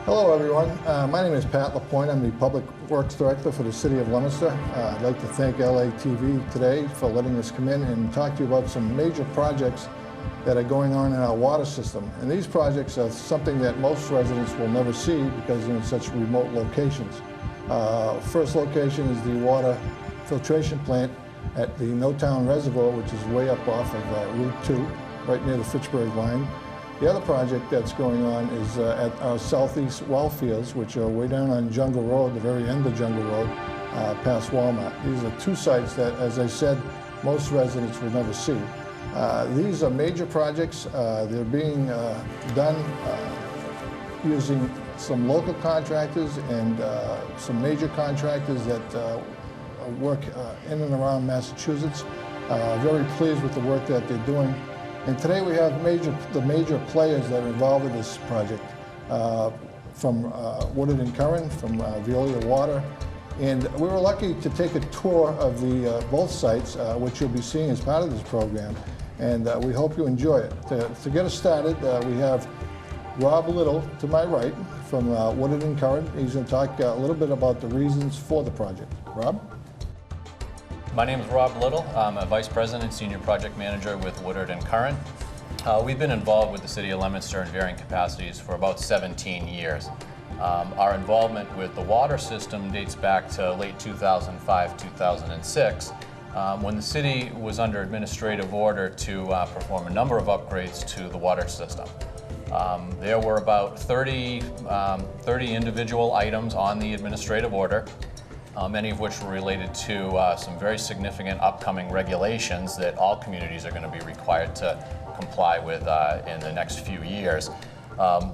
Hello everyone, my name is Pat LaPointe. I'm the Public Works Director for the City of Leominster. I'd like to thank LATV today for letting us come in and talk to you about some major projects that are going on in our water system. And these projects are something that most residents will never see because they're in such remote locations. First location is the water filtration plant at the NoTown Reservoir, which is way up off of Route 2, right near the Fitchburg line. The other project that's going on is at our southeast well fields, which are way down on Jungle Road, the very end of Jungle Road, past Walmart. These are two sites that, as I said, most residents will never see. These are major projects. They're being done using some local contractors and some major contractors that work in and around Massachusetts. Very pleased with the work that they're doing. And today we have the major players that are involved in this project, from Woodard and Curran, from Veolia Water. And we were lucky to take a tour of the both sites, which you'll be seeing as part of this program. And we hope you enjoy it. To get us started, we have Rob Little to my right from Woodard and Curran. He's going to talk a little bit about the reasons for the project. Rob? My name is Rob Little. I'm a Vice President, Senior Project Manager with Woodard and Curran. We've been involved with the City of Leominster in varying capacities for about 17 years. Our involvement with the water system dates back to late 2005-2006, when the city was under administrative order to perform a number of upgrades to the water system. There were about 30 individual items on the administrative order, many of which were related to some very significant upcoming regulations that all communities are going to be required to comply with in the next few years.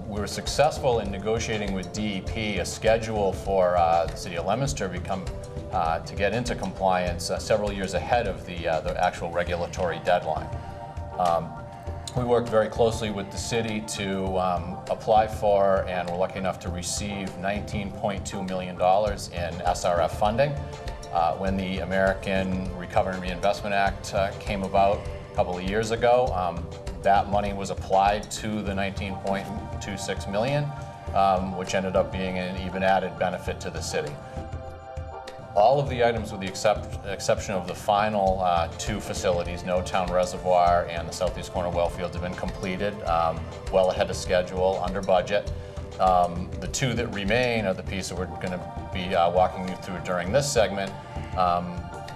We were successful in negotiating with DEP a schedule for the City of Leominster to get into compliance several years ahead of the actual regulatory deadline. We worked very closely with the city to apply for, and were lucky enough to receive, $19.2 million in SRF funding. When the American Recovery and Reinvestment Act came about a couple of years ago, that money was applied to the $19.26 million, which ended up being an even added benefit to the city. All of the items, with the exception of the final two facilities, NoTown Reservoir and the southeast corner well fields, have been completed well ahead of schedule, under budget. The two that remain are the piece that we're going to be walking you through during this segment.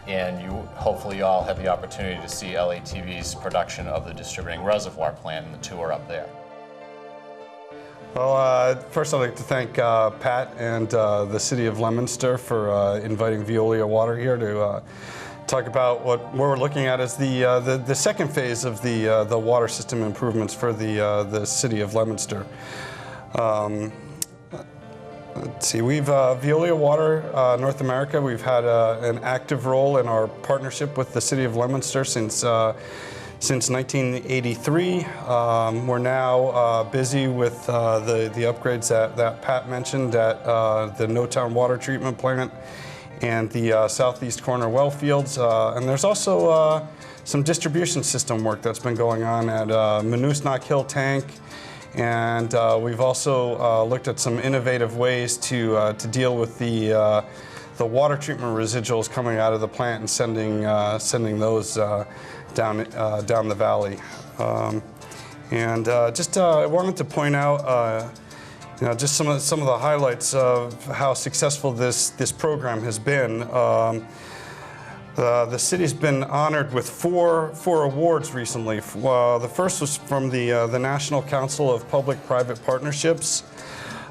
And you hopefully all had the opportunity to see LATV's production of the distributing reservoir plant, and the two are up there. Well, first I'd like to thank Pat and the City of Leominster for inviting Veolia Water here to talk about what we're looking at as the second phase of the water system improvements for the City of Leominster. Let's see, Veolia Water North America, we've had an active role in our partnership with the City of Leominster since 1983. We're now busy with the upgrades that Pat mentioned at the NoTown water treatment plant and the southeast corner well fields. And there's also some distribution system work that's been going on at Monoosnock Hill Tank. And we've also looked at some innovative ways to deal with the water treatment residuals coming out of the plant and sending those down the valley. I wanted to point out just some of the highlights of how successful this program has been. The city's been honored with four awards recently. The first was from the National Council of Public-Private Partnerships.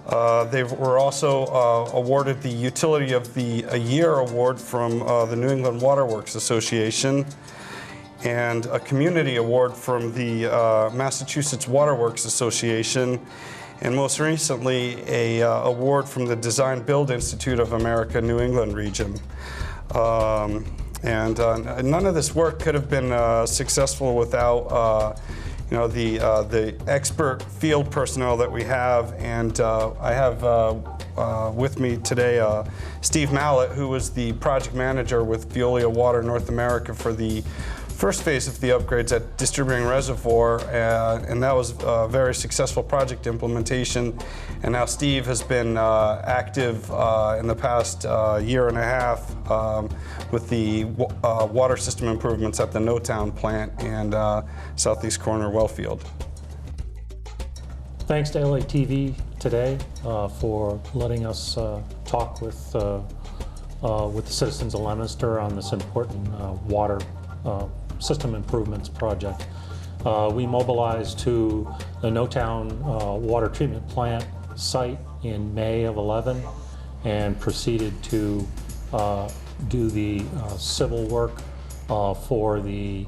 They were also awarded the Utility of the Year award from the New England Water Works Association, and a Community Award from the Massachusetts Water Works Association, and most recently a award from the Design Build Institute of America New England region. None of this work could have been successful without the expert field personnel that we have. And I have with me today Steve Mallat, who was the project manager with Veolia Water North America for the first phase of the upgrades at Distributing Reservoir, and that was a very successful project implementation. And now Steve has been active in the past year and a half with the water system improvements at the NoTown plant and southeast corner Wellfield. Thanks to LATV today for letting us talk with the citizens of Leominster on this important water system improvements project. We mobilized to the NoTown water treatment plant site in May of 11 and proceeded to do the civil work for the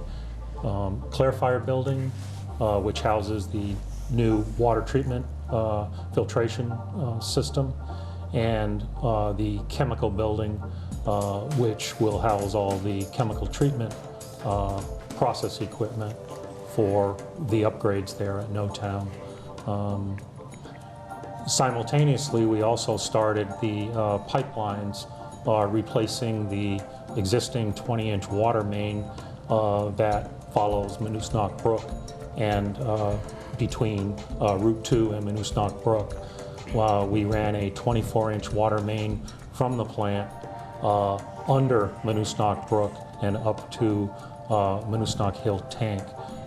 clarifier building, which houses the new water treatment filtration system, and the chemical building, which will house all the chemical treatment process equipment for the upgrades there at NoTown. Simultaneously, we also started the pipelines replacing the existing 20-inch water main that follows Monoosnock Brook and between Route 2 and Monoosnock Brook. We ran a 24-inch water main from the plant under Monoosnock Brook and up to Monoosnock Hill Tank.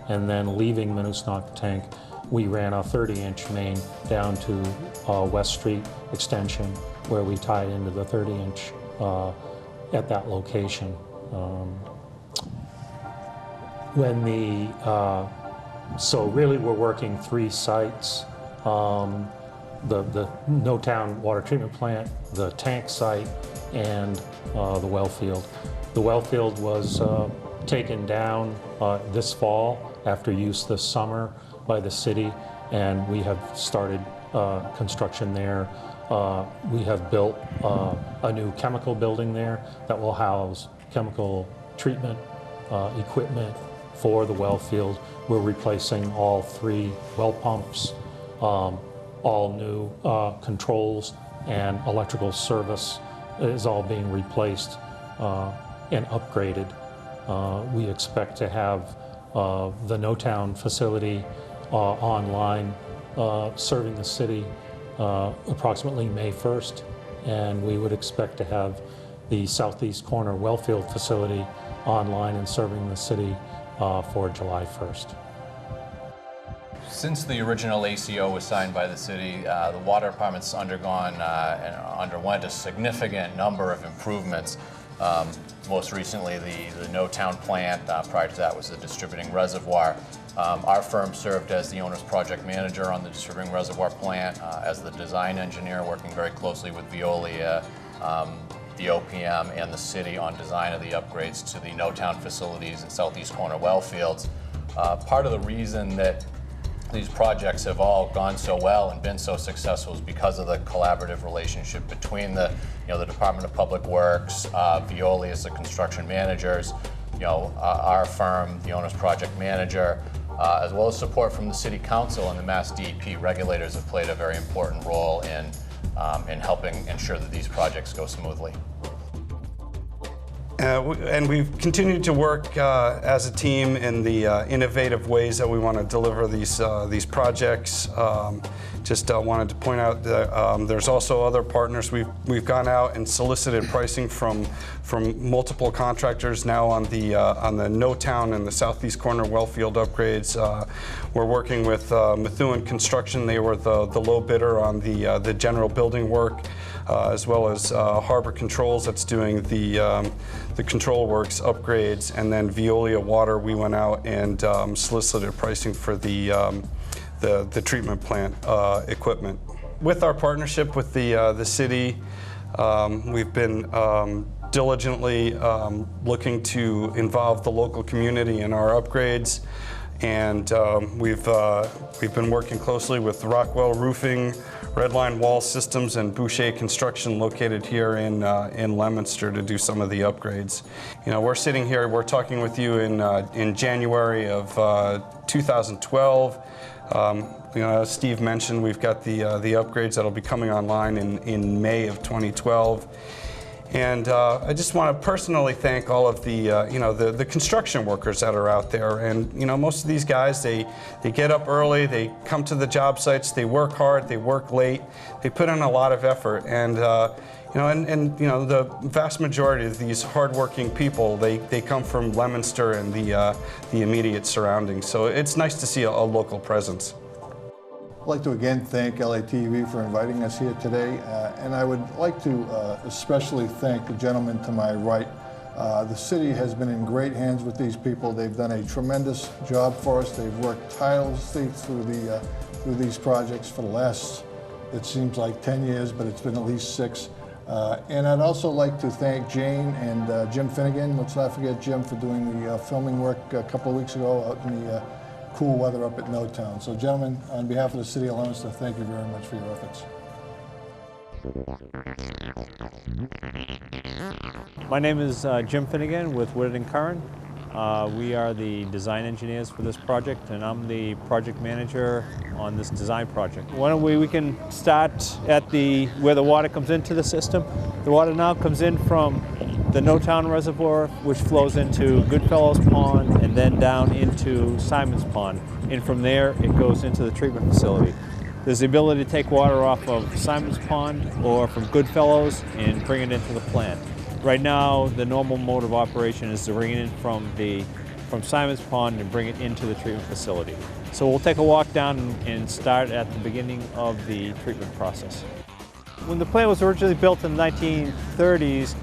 And then leaving Monoosnock Tank, we ran a 30-inch main down to West Street Extension, where we tied into the 30-inch at that location. So really we're working 3 sites. The NoTown water treatment plant, the tank site, and the well field. The well field was taken down this fall after use this summer by the city, and we have started construction there. We have built a new chemical building there that will house chemical treatment equipment for the well field. We're replacing all 3 well pumps, all new controls and electrical service is all being replaced and upgraded. We expect to have the NoTown facility online serving the city approximately May 1st, and we would expect to have the southeast corner Wellfield facility online and serving the city for July 1st. Since the original ACO was signed by the city, the water department's undergone and underwent a significant number of improvements. Most recently, the NoTown plant. Prior to that was the Distributing Reservoir. Our firm served as the owner's project manager on the Distributing Reservoir plant, as the design engineer, working very closely with Veolia, the OPM, and the city on design of the upgrades to the NoTown facilities and southeast corner well fields. Part of the reason that these projects have all gone so well and been so successful is because of the collaborative relationship between the Department of Public Works, Veolia as the construction managers, our firm, the owner's project manager, as well as support from the City Council and the Mass DEP regulators have played a very important role in helping ensure that these projects go smoothly. And we've continued to work as a team in the innovative ways that we want to deliver these projects. Just wanted to point out that there's also other partners. We've gone out and solicited pricing from multiple contractors now on the NoTown and the southeast corner Wellfield upgrades. We're working with Methuen Construction. They were the low bidder on the general building work, as well as Harbor Controls that's doing the control works upgrades, and then Veolia Water. We went out and solicited pricing for the treatment plant equipment. With our partnership with the city, we've been diligently looking to involve the local community in our upgrades, and we've been working closely with Rockwell Roofing, Redline Wall Systems, and Boucher Construction located here in Leominster to do some of the upgrades. We're sitting here, we're talking with you in January of 2012. As Steve mentioned, we've got the upgrades that'll be coming online in May of 2012. And I just want to personally thank all of the, you know, the construction workers that are out there. And, you know, most of these guys, they get up early, they come to the job sites, they work hard, they work late, they put in a lot of effort. And, you know, you know, the vast majority of these hardworking people, they come from Leominster and the immediate surroundings. So it's nice to see a local presence. I'd like to again thank LATV for inviting us here today, and I would like to especially thank the gentleman to my right. The city has been in great hands with these people. They've done a tremendous job for us. They've worked tirelessly through these projects for the last, it seems like 10 years, but it's been at least 6. And I'd also like to thank Jane and Jim Finegan. Let's not forget Jim for doing the filming work a couple of weeks ago out in the cool weather up at NoTown. So gentlemen, on behalf of the City of Leominster, thank you very much for your efforts. My name is Jim Finegan with Woodard and Curran. We are the design engineers for this project, and I'm the project manager on this design project. Why don't we can start at where the water comes into the system. The water now comes in from the NoTown Reservoir, which flows into Goodfellows Pond and then down into Simon's Pond. And from there, it goes into the treatment facility. There's the ability to take water off of Simon's Pond or from Goodfellows and bring it into the plant. Right now, the normal mode of operation is to bring it in from Simon's Pond and bring it into the treatment facility. So we'll take a walk down and start at the beginning of the treatment process. When the plant was originally built in the 1930s,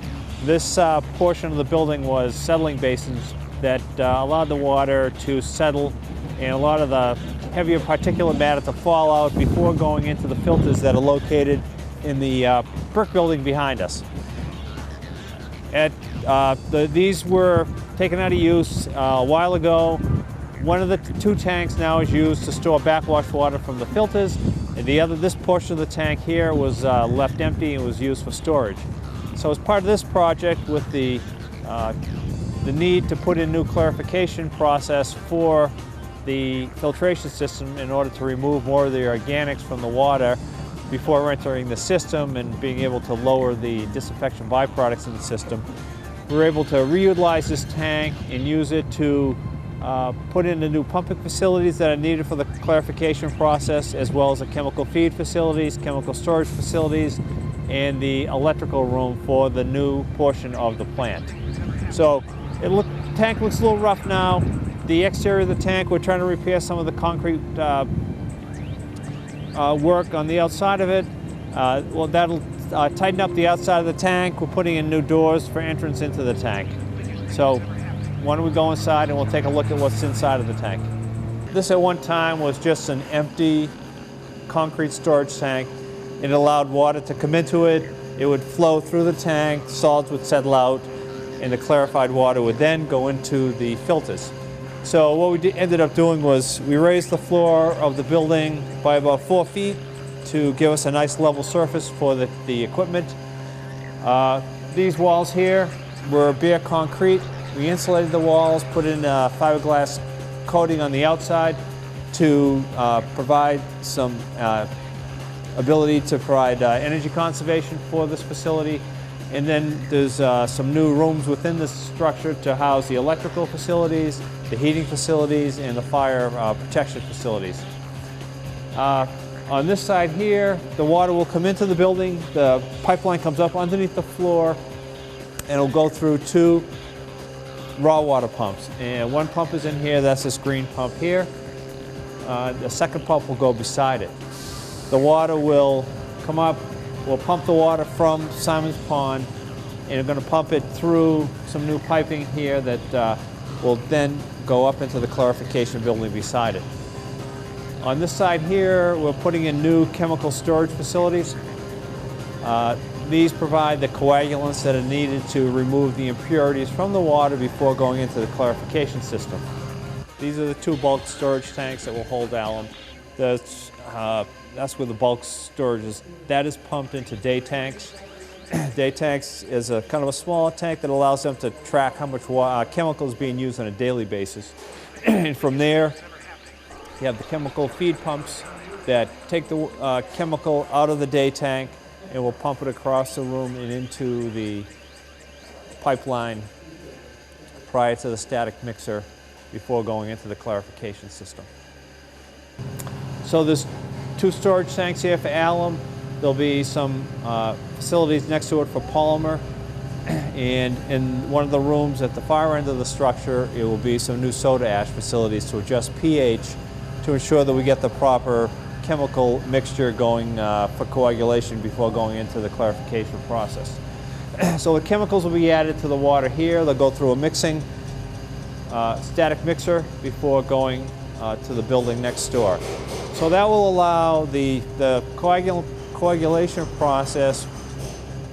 this portion of the building was settling basins that allowed the water to settle and a lot of the heavier particulate matter to fall out before going into the filters that are located in the brick building behind us. These were taken out of use a while ago. One of the 2 tanks now is used to store backwash water from the filters, and this portion of the tank here was left empty and was used for storage. So as part of this project, with the need to put in new clarification process for the filtration system in order to remove more of the organics from the water before entering the system and being able to lower the disinfection byproducts in the system, we're able to reutilize this tank and use it to put in the new pumping facilities that are needed for the clarification process, as well as the chemical feed facilities, chemical storage facilities, and the electrical room for the new portion of the plant. So the tank looks a little rough now. The exterior of the tank, we're trying to repair some of the concrete work on the outside of it. Well, that'll tighten up the outside of the tank. We're putting in new doors for entrance into the tank. So why don't we go inside and we'll take a look at what's inside of the tank. This at one time was just an empty concrete storage tank. It allowed water to come into it. It would flow through the tank, solids would settle out, and the clarified water would then go into the filters. So what we ended up doing was we raised the floor of the building by about 4 feet to give us a nice level surface for the equipment. These walls here were bare concrete. We insulated the walls, put in a fiberglass coating on the outside to provide some ability to provide energy conservation for this facility. And then there's some new rooms within this structure to house the electrical facilities, the heating facilities, and the fire protection facilities. On this side here, the water will come into the building. The pipeline comes up underneath the floor, and it'll go through 2 raw water pumps. And one pump is in here, that's this green pump here. The second pump will go beside it. The water will come up, we'll pump the water from Simon's Pond, and we're going to pump it through some new piping here that will then go up into the clarification building beside it. On this side here, we're putting in new chemical storage facilities. These provide the coagulants that are needed to remove the impurities from the water before going into the clarification system. These are the 2 bulk storage tanks that will hold alum. That's where the bulk storage is. That is pumped into day tanks. Day tanks is a kind of a smaller tank that allows them to track how much chemical is being used on a daily basis. And from there, you have the chemical feed pumps that take the chemical out of the day tank and we'll pump it across the room and into the pipeline prior to the static mixer before going into the clarification system. So there's 2 storage tanks here for alum. There'll be some facilities next to it for polymer. And in one of the rooms at the far end of the structure, it will be some new soda ash facilities to adjust pH to ensure that we get the proper chemical mixture going for coagulation before going into the clarification process. So the chemicals will be added to the water here. They'll go through a mixing, static mixer before going to the building next door. So that will allow the coagulation process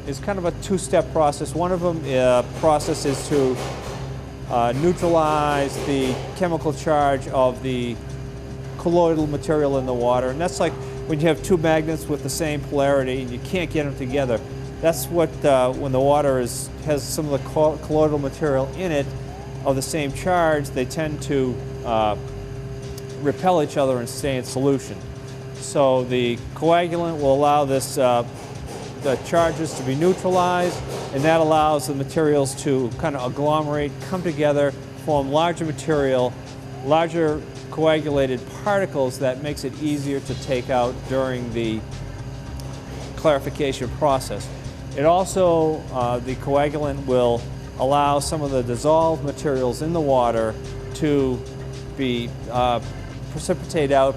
is kind of a 2-step process. One of them process is to neutralize the chemical charge of the colloidal material in the water. And that's like when you have 2 magnets with the same polarity and you can't get them together. That's what, when the water has some of the colloidal material in it of the same charge, they tend to repel each other and stay in solution. So the coagulant will allow this, the charges to be neutralized, and that allows the materials to kind of agglomerate, come together, form larger material, larger coagulated particles that makes it easier to take out during the clarification process. It also, the coagulant will allow some of the dissolved materials in the water to be precipitate out,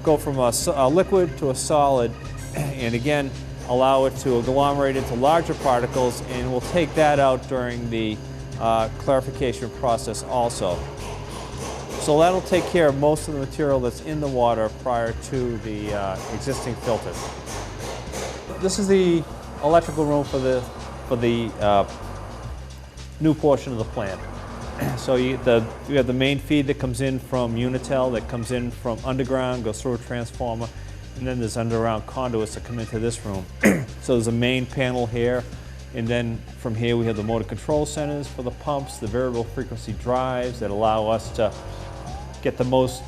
go from a liquid to a solid, and again, allow it to agglomerate into larger particles, and we'll take that out during the clarification process also. So that'll take care of most of the material that's in the water prior to the existing filters. This is the electrical room for the new portion of the plant. So you have the main feed that comes in from Unitel, that comes in from underground, goes through a transformer, and then there's underground conduits that come into this room. So there's a main panel here, and then from here we have the motor control centers for the pumps, the variable frequency drives that allow us to get the most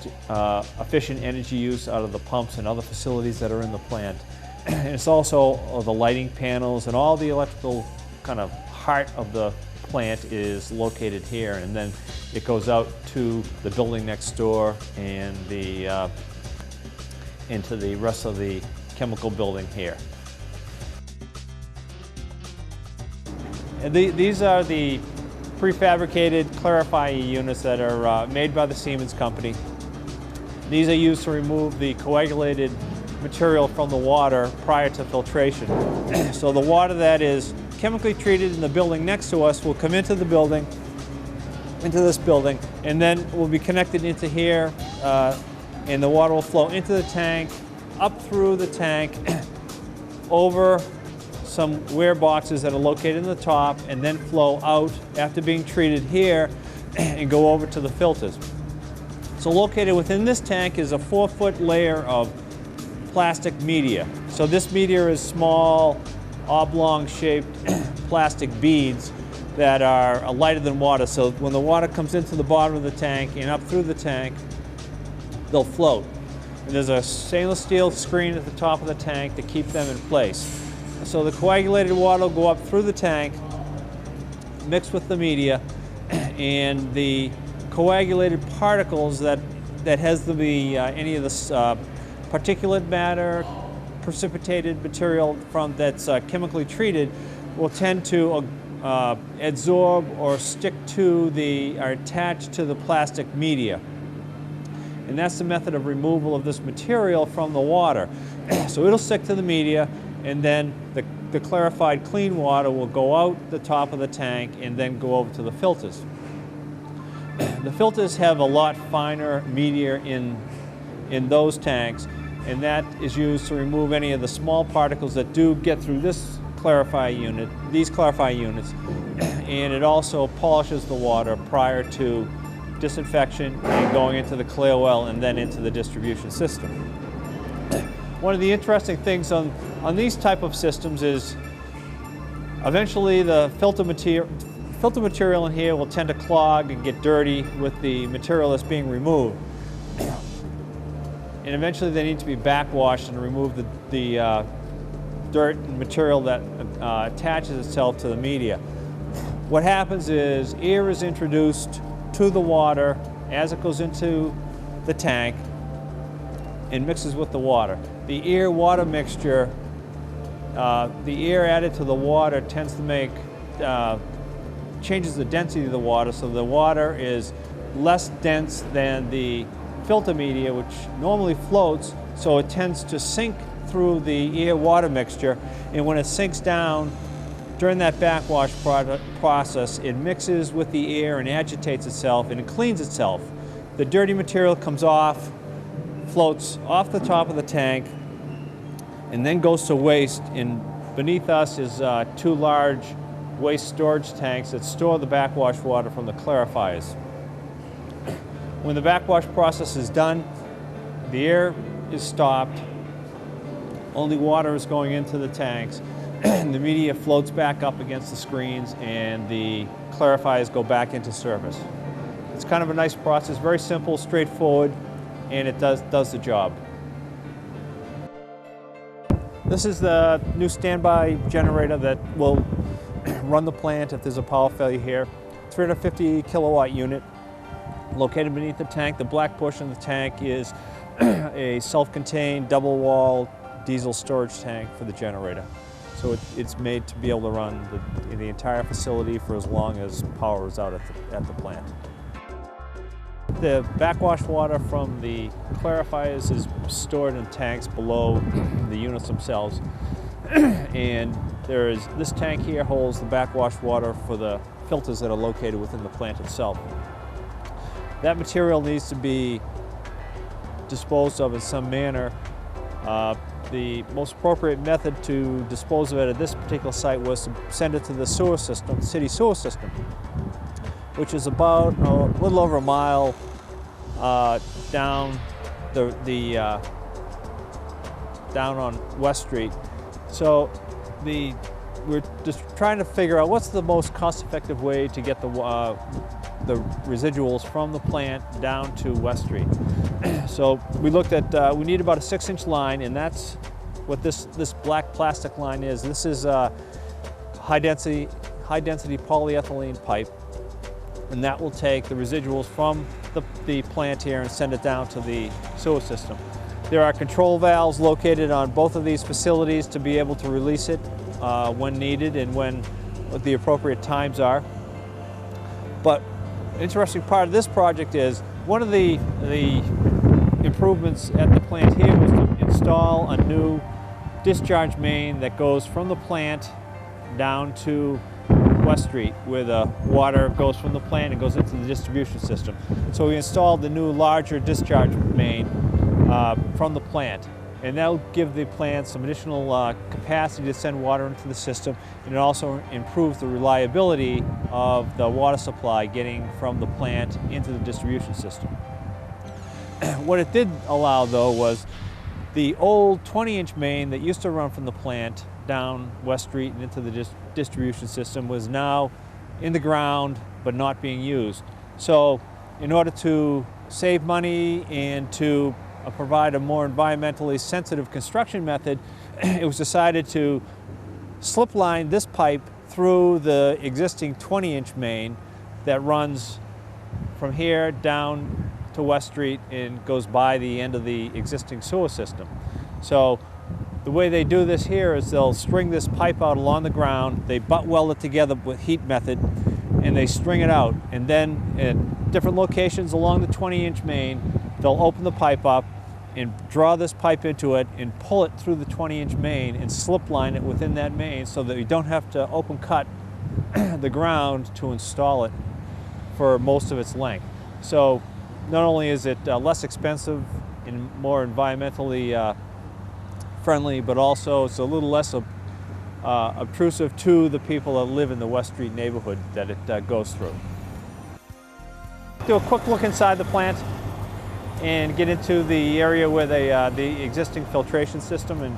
efficient energy use out of the pumps and other facilities that are in the plant. And it's also the lighting panels, and all the electrical kind of heart of the plant is located here, and then it goes out to the building next door and into the rest of the chemical building here. And these are the prefabricated Clarify units that are made by the Siemens company. These are used to remove the coagulated material from the water prior to filtration. So the water that is chemically treated in the building next to us will come into the building, into this building, and then will be connected into here, and the water will flow into the tank, up through the tank, over some wear boxes that are located in the top, and then flow out after being treated here and go over to the filters. So located within this tank is a 4-foot layer of plastic media. So this media is small, oblong-shaped plastic beads that are lighter than water. So when the water comes into the bottom of the tank and up through the tank, they'll float. And there's a stainless steel screen at the top of the tank to keep them in place. So the coagulated water will go up through the tank, mix with the media, and the coagulated particles that has to be any of this particulate matter, precipitated material that's chemically treated will tend to absorb or stick to or attach to the plastic media. And that's the method of removal of this material from the water. So it'll stick to the media, and then the clarified clean water will go out the top of the tank and then go over to the filters. The filters have a lot finer media in those tanks, and that is used to remove any of the small particles that do get through this Clarify unit, these Clarify units, and it also polishes the water prior to disinfection and going into the clear well and then into the distribution system. One of the interesting things on these type of systems is eventually the filter material in here will tend to clog and get dirty with the material that's being removed. And eventually they need to be backwashed and remove the dirt and material that attaches itself to the media. What happens is air is introduced to the water as it goes into the tank and mixes with the water. The air-water mixture, the air added to the water tends to make, changes the density of the water, so the water is less dense than the filter media, which normally floats, so it tends to sink through the air-water mixture, and when it sinks down during that backwash process, it mixes with the air and agitates itself and it cleans itself. The dirty material comes off, floats off the top of the tank, and then goes to waste. And beneath us is 2 large waste storage tanks that store the backwash water from the clarifiers. When the backwash process is done, the air is stopped, only water is going into the tanks, the media floats back up against the screens, and the clarifiers go back into service. It's kind of a nice process, very simple, straightforward, and it does the job. This is the new standby generator that will run the plant if there's a power failure here. 350 kilowatt unit located beneath the tank. The black portion of the tank is a self-contained double-wall diesel storage tank for the generator. So it's made to be able to run the entire facility for as long as power is out at the plant. The backwash water from the clarifiers is stored in tanks below the units themselves. And this tank here holds the backwash water for the filters that are located within the plant itself. That material needs to be disposed of in some manner. The most appropriate method to dispose of it at this particular site was to send it to the sewer system, city sewer system, which is about a little over a mile down down on West Street. So we're just trying to figure out what's the most cost-effective way to get the residuals from the plant down to West Street. So we looked at, we need about a 6-inch line, and that's what this black plastic line is. This is high density polyethylene pipe, and that will take the residuals from the plant here and send it down to the sewer system. There are control valves located on both of these facilities to be able to release it when needed and what the appropriate times are. But an interesting part of this project is one of the improvements at the plant here was to install a new discharge main that goes from the plant down to West Street, where the water goes from the plant and goes into the distribution system. So we installed the new larger discharge main from the plant, and that'll give the plant some additional capacity to send water into the system, and it also improves the reliability of the water supply getting from the plant into the distribution system. What it did allow, though, was the old 20-inch main that used to run from the plant down West Street and into the distribution system was now in the ground but not being used. So in order to save money and to provide a more environmentally sensitive construction method, it was decided to slip line this pipe through the existing 20-inch main that runs from here down to West Street and goes by the end of the existing sewer system. So the way they do this here is they'll string this pipe out along the ground, they butt weld it together with heat method, and they string it out. And then at different locations along the 20-inch main, they'll open the pipe up and draw this pipe into it and pull it through the 20-inch main and slip line it within that main so that you don't have to open cut the ground to install it for most of its length. So not only is it less expensive and more environmentally friendly, but also it's a little less obtrusive to the people that live in the West Street neighborhood that it goes through. Do a quick look inside the plant and get into the area where the existing filtration system,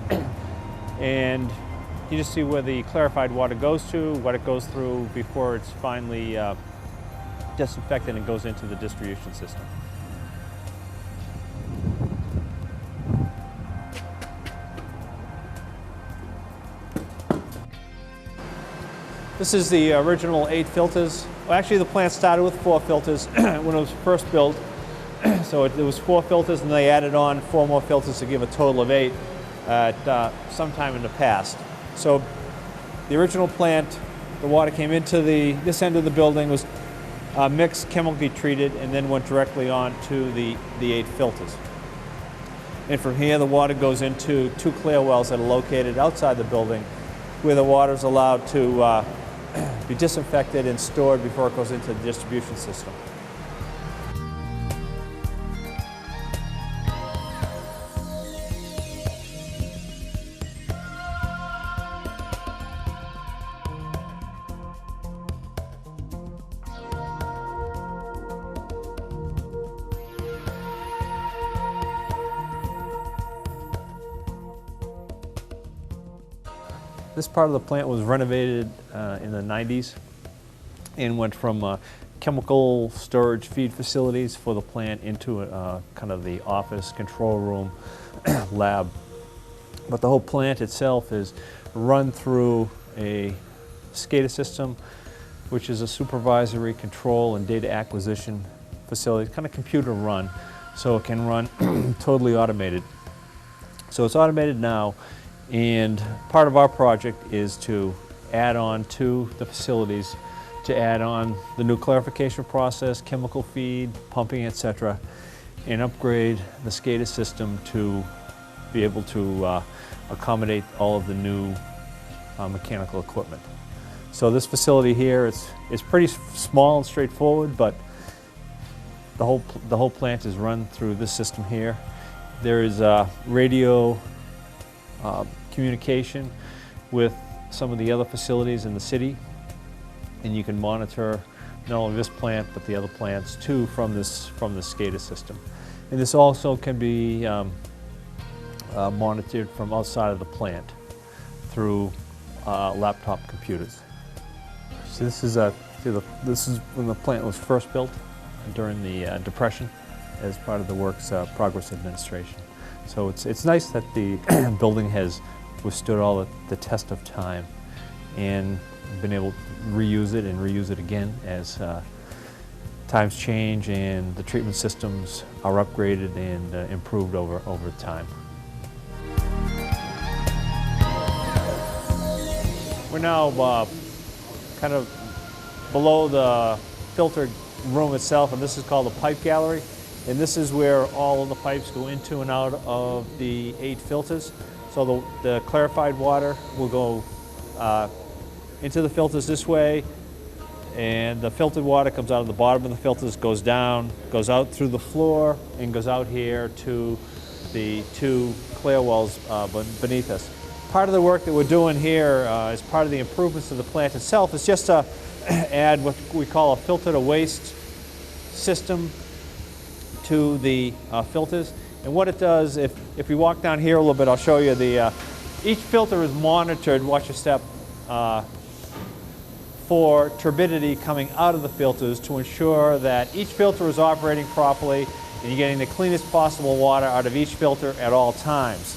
and you just see where the clarified water goes to, what it goes through before it's finally disinfected and goes into the distribution system. This is the original 8 filters. Well, actually, the plant started with 4 filters when it was first built. So it was 4 filters, and they added on 4 more filters to give a total of 8 at sometime in the past. So the original plant, the water came into this end of the building, was mixed, chemically treated, and then went directly on to the 8 filters. And from here, the water goes into 2 clear wells that are located outside the building, where the water is allowed to be disinfected and stored before it goes into the distribution system. This part of the plant was renovated in the 90s and went from chemical storage feed facilities for the plant into kind of the office, control room, lab. But the whole plant itself is run through a SCADA system, which is a supervisory control and data acquisition facility. It's kind of computer run, so it can run totally automated. So it's automated now. And part of our project is to add on to the facilities, to add on the new clarification process, chemical feed, pumping, etc., and upgrade the SCADA system to be able to accommodate all of the new mechanical equipment. So this facility here is pretty small and straightforward, but the whole plant is run through this system here. There is radio communication with some of the other facilities in the city, and you can monitor not only this plant but the other plants too from this SCADA system. And this also can be monitored from outside of the plant through laptop computers. So this is when the plant was first built during the Depression as part of the Works Progress Administration. So it's nice that the building has withstood all the test of time and been able to reuse it again as times change and the treatment systems are upgraded and improved over time. We're now kind of below the filter room itself, and this is called the pipe gallery. And this is where all of the pipes go into and out of the 8 filters. So the clarified water will go into the filters this way, and the filtered water comes out of the bottom of the filters, goes down, goes out through the floor, and goes out here to the 2 clear wells beneath us. Part of the work that we're doing here as part of the improvements of the plant itself is just to add what we call a filter to waste system to the filters. And what it does, if we walk down here a little bit, I'll show you each filter is monitored, watch your step, for turbidity coming out of the filters to ensure that each filter is operating properly and you're getting the cleanest possible water out of each filter at all times.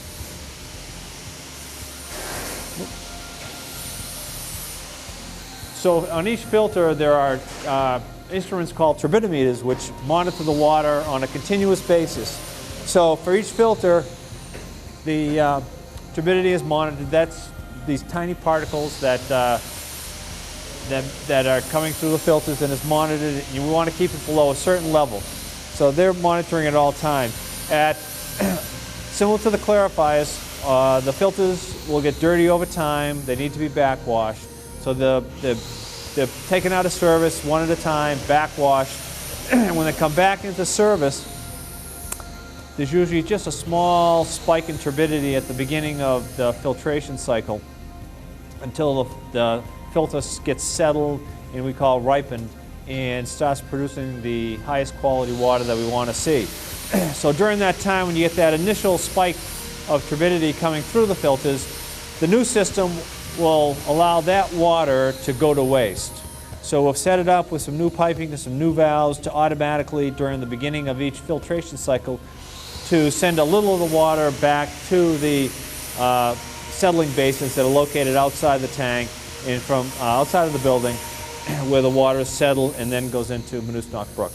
So on each filter there are instruments called turbidimeters which monitor the water on a continuous basis. So for each filter, the turbidity is monitored. That's these tiny particles that are coming through the filters and is monitored, and you want to keep it below a certain level. So they're monitoring at all times. Similar to the clarifiers, the filters will get dirty over time. They need to be backwashed. So they're taken out of service one at a time, backwashed, and when they come back into service, there's usually just a small spike in turbidity at the beginning of the filtration cycle until the filter gets settled and we call ripened and starts producing the highest quality water that we want to see. So during that time when you get that initial spike of turbidity coming through the filters, the new system will allow that water to go to waste. So we've set it up with some new piping and some new valves to automatically, during the beginning of each filtration cycle, to send a little of the water back to the settling basins that are located outside the tank and from outside of the building where the water is settled and then goes into Monoosnock Brook.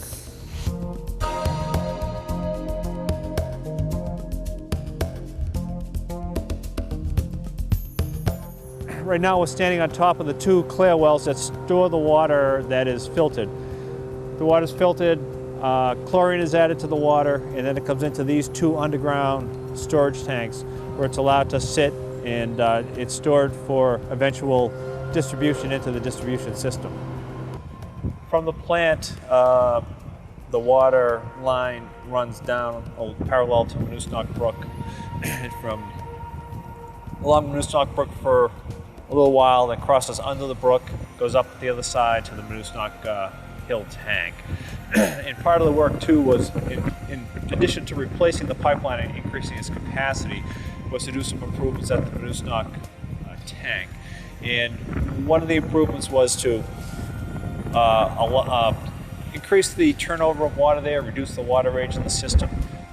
Right now we're standing on top of the two clear wells that store the water that is filtered. The water is filtered, chlorine is added to the water, and then it comes into these two underground storage tanks where it's allowed to sit, and it's stored for eventual distribution into the distribution system. From the plant, the water line runs down parallel to Monoosnock Brook, and from along Monoosnock Brook for a little while, then crosses under the brook, goes up the other side to the Monoosnock Hill tank. And part of the work too was, in addition to replacing the pipeline and increasing its capacity, was to do some improvements at the Monoosnock tank. And one of the improvements was to increase the turnover of water there, reduce the water rage in the system.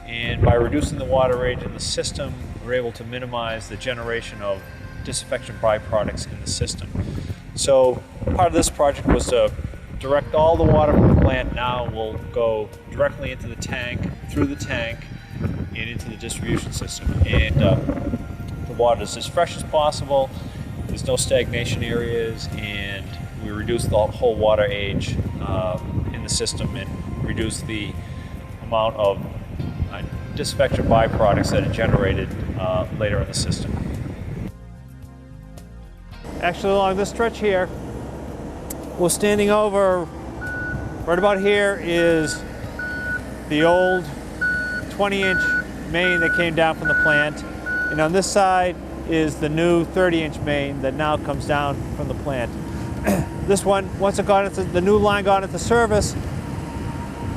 And by reducing the water rage in the system, we're able to minimize the generation of disinfection byproducts in the system. So part of this project was to direct all the water from the plant now will go directly into the tank, through the tank, and into the distribution system. And the water is as fresh as possible, there's no stagnation areas, and we reduce the whole water age in the system and reduce the amount of disinfection byproducts that are generated later in the system. Actually, along this stretch here, we're standing over, right about here is the old 20-inch main that came down from the plant. And on this side is the new 30-inch main that now comes down from the plant. This one, once it got into, the new line got into service,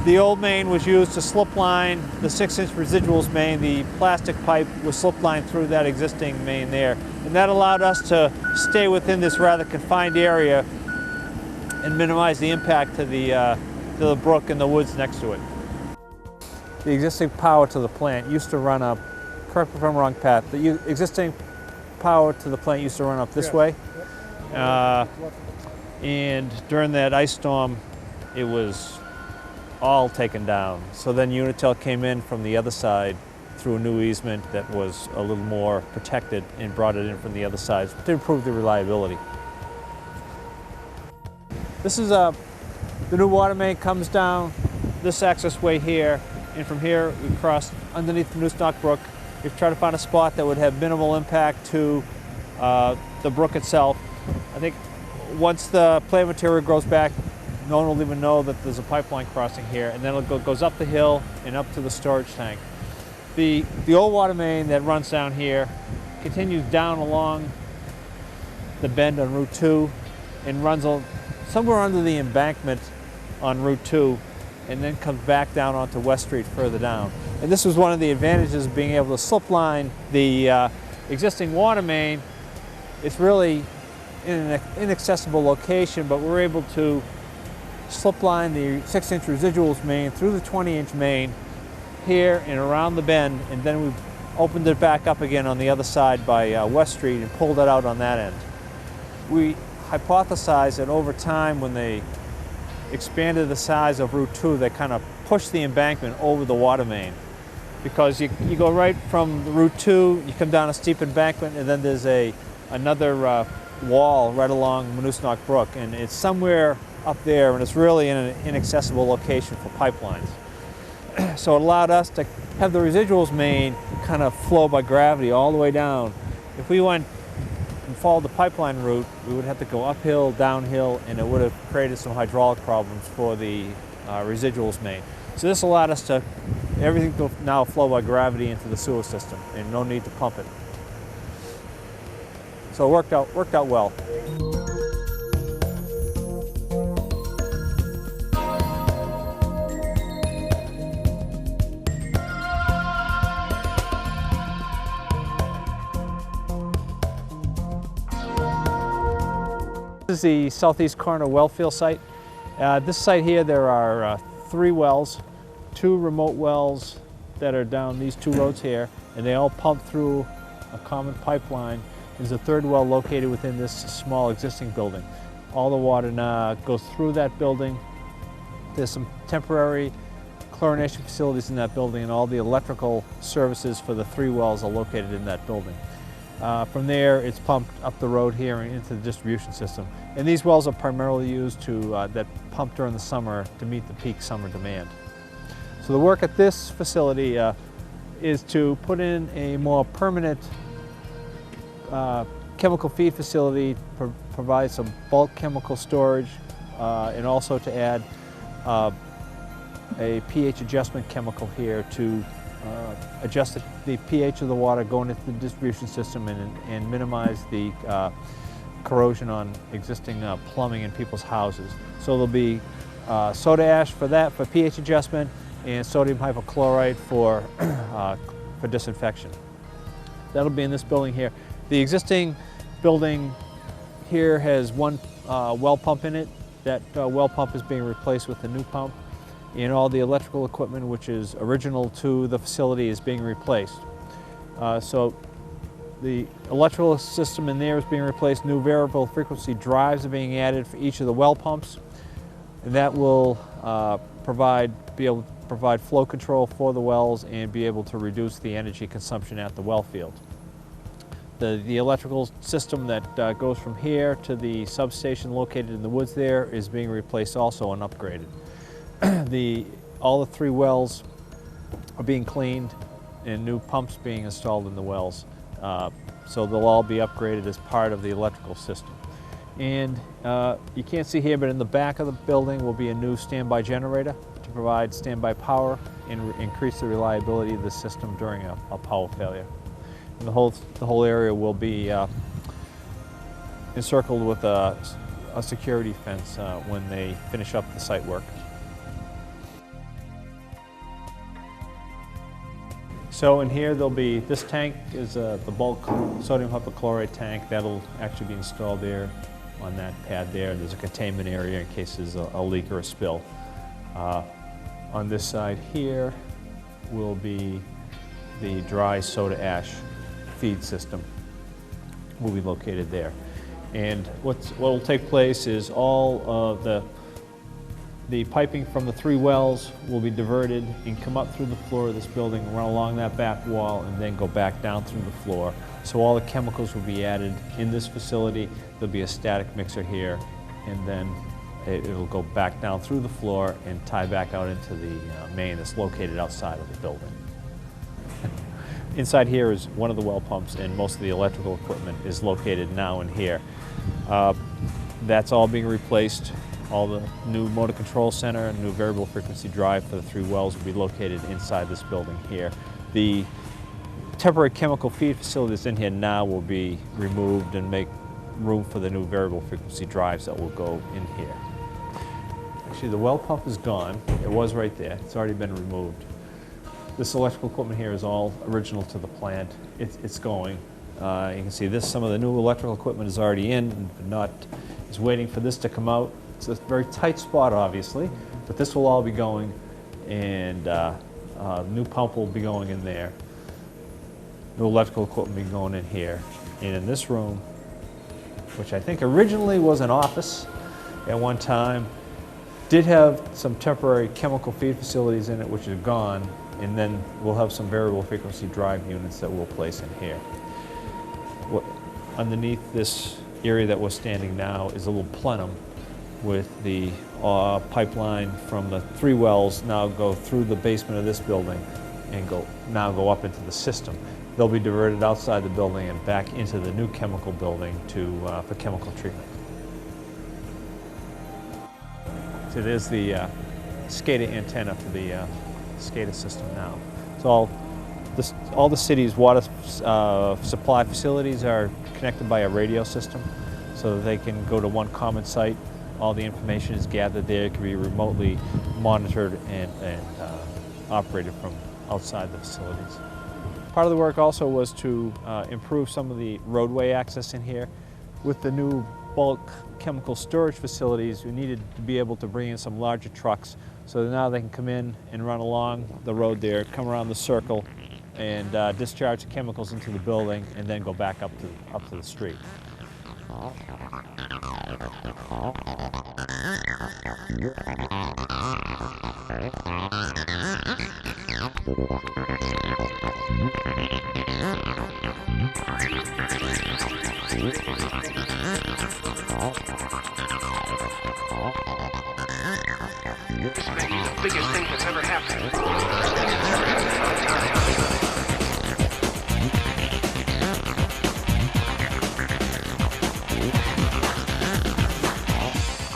the old main was used to slip line the 6-inch residuals main. The plastic pipe was slip lined through that existing main there. And that allowed us to stay within this rather confined area and minimize the impact to the brook and the woods next to it. The existing power to the plant used to run up, correct me if I'm wrong, Pat, the existing power to the plant used to run up this way. And during that ice storm, it was all taken down. So then Unitil came in from the other side through a new easement that was a little more protected and brought it in from the other side to improve the reliability. This is the new water main comes down this access way here, and from here we cross underneath the Monoosnock Brook. We've tried to find a spot that would have minimal impact to the brook itself. I think once the plant material grows back, no one will even know that there's a pipeline crossing here, and then it goes up the hill and up to the storage tank. The old water main that runs down here continues down along the bend on Route 2 and runs somewhere under the embankment on Route 2 and then comes back down onto West Street further down. And this was one of the advantages of being able to slip line the existing water main. It's really in an inaccessible location, but we're able to slip line the 6-inch residuals main through the 20-inch main here and around the bend, and then we opened it back up again on the other side by West Street and pulled it out on that end. We hypothesized that over time, when they expanded the size of Route 2, they kind of pushed the embankment over the water main, because you go right from the Route 2, you come down a steep embankment, and then there's another wall right along Monoosnock Brook, and it's somewhere up there, and it's really in an inaccessible location for pipelines. So it allowed us to have the residuals main kind of flow by gravity all the way down. If we went and followed the pipeline route, we would have to go uphill, downhill, and it would have created some hydraulic problems for the residuals main. So this allowed us to, everything to now flow by gravity into the sewer system, and no need to pump it. So it worked out well. This is the southeast corner wellfield site. This site here, there are 3 wells, 2 remote wells that are down these 2 roads here, and they all pump through a common pipeline is the third well located within this small existing building. All the water now goes through that building. There's some temporary chlorination facilities in that building, and all the electrical services for the 3 wells are located in that building. From there, it's pumped up the road here and into the distribution system. And these wells are primarily used that pump during the summer to meet the peak summer demand. So the work at this facility is to put in a more permanent chemical feed facility, provide some bulk chemical storage, and also to add a pH adjustment chemical here to adjust the pH of the water going into the distribution system and minimize the corrosion on existing plumbing in people's houses. So there'll be soda ash for that, for pH adjustment, and sodium hypochlorite for disinfection. That'll be in this building here. The existing building here has one well pump in it. That well pump is being replaced with a new pump, and all the electrical equipment which is original to the facility is being replaced. So the electrical system in there is being replaced. New variable frequency drives are being added for each of the well pumps, and that will be able to provide flow control for the wells and be able to reduce the energy consumption at the well field. The electrical system that goes from here to the substation located in the woods there is being replaced also and upgraded. All the 3 wells are being cleaned and new pumps being installed in the wells. So they'll all be upgraded as part of the electrical system. And you can't see here, but in the back of the building will be a new standby generator to provide standby power and increase the reliability of the system during a power failure. And the whole area will be encircled with a security fence when they finish up the site work. So in here there'll be, this tank is the bulk sodium hypochlorite tank. That'll actually be installed there on that pad there. There's a containment area in case there's a leak or a spill. On this side here will be the dry soda ash feed system will be located there. And what will take place is all of the piping from the 3 wells will be diverted and come up through the floor of this building, run along that back wall, and then go back down through the floor. So all the chemicals will be added in this facility. There'll be a static mixer here, and then it'll go back down through the floor and tie back out into the main that's located outside of the building. Inside here is one of the well pumps, and most of the electrical equipment is located now in here. That's all being replaced. All the new motor control center and new variable frequency drive for the 3 wells will be located inside this building here. The temporary chemical feed facility that's in here now will be removed and make room for the new variable frequency drives that will go in here. Actually, the well pump is gone. It was right there. It's already been removed. This electrical equipment here is all original to the plant. It's going. You can see this. Some of the new electrical equipment is already in, but is waiting for this to come out. It's a very tight spot, obviously, but this will all be going, and new pump will be going in there. New electrical equipment will be going in here. And in this room, which I think originally was an office at one time, did have some temporary chemical feed facilities in it, which are gone, and then we'll have some variable frequency drive units that we'll place in here. Underneath this area that we're standing now is a little plenum with the pipeline from the 3 wells now go through the basement of this building and now go up into the system. They'll be diverted outside the building and back into the new chemical building for chemical treatment. So there's the SCADA antenna for the SCADA system now. So all the city's water supply facilities are connected by a radio system so that they can go to one common site. All the information is gathered there. It can be remotely monitored and operated from outside the facilities. Part of the work also was to improve some of the roadway access in here. With the new bulk chemical storage facilities, we needed to be able to bring in some larger trucks so that now they can come in and run along the road there, come around the circle, and discharge the chemicals into the building, and then go back up to the street. This may be the biggest thing that's ever happened.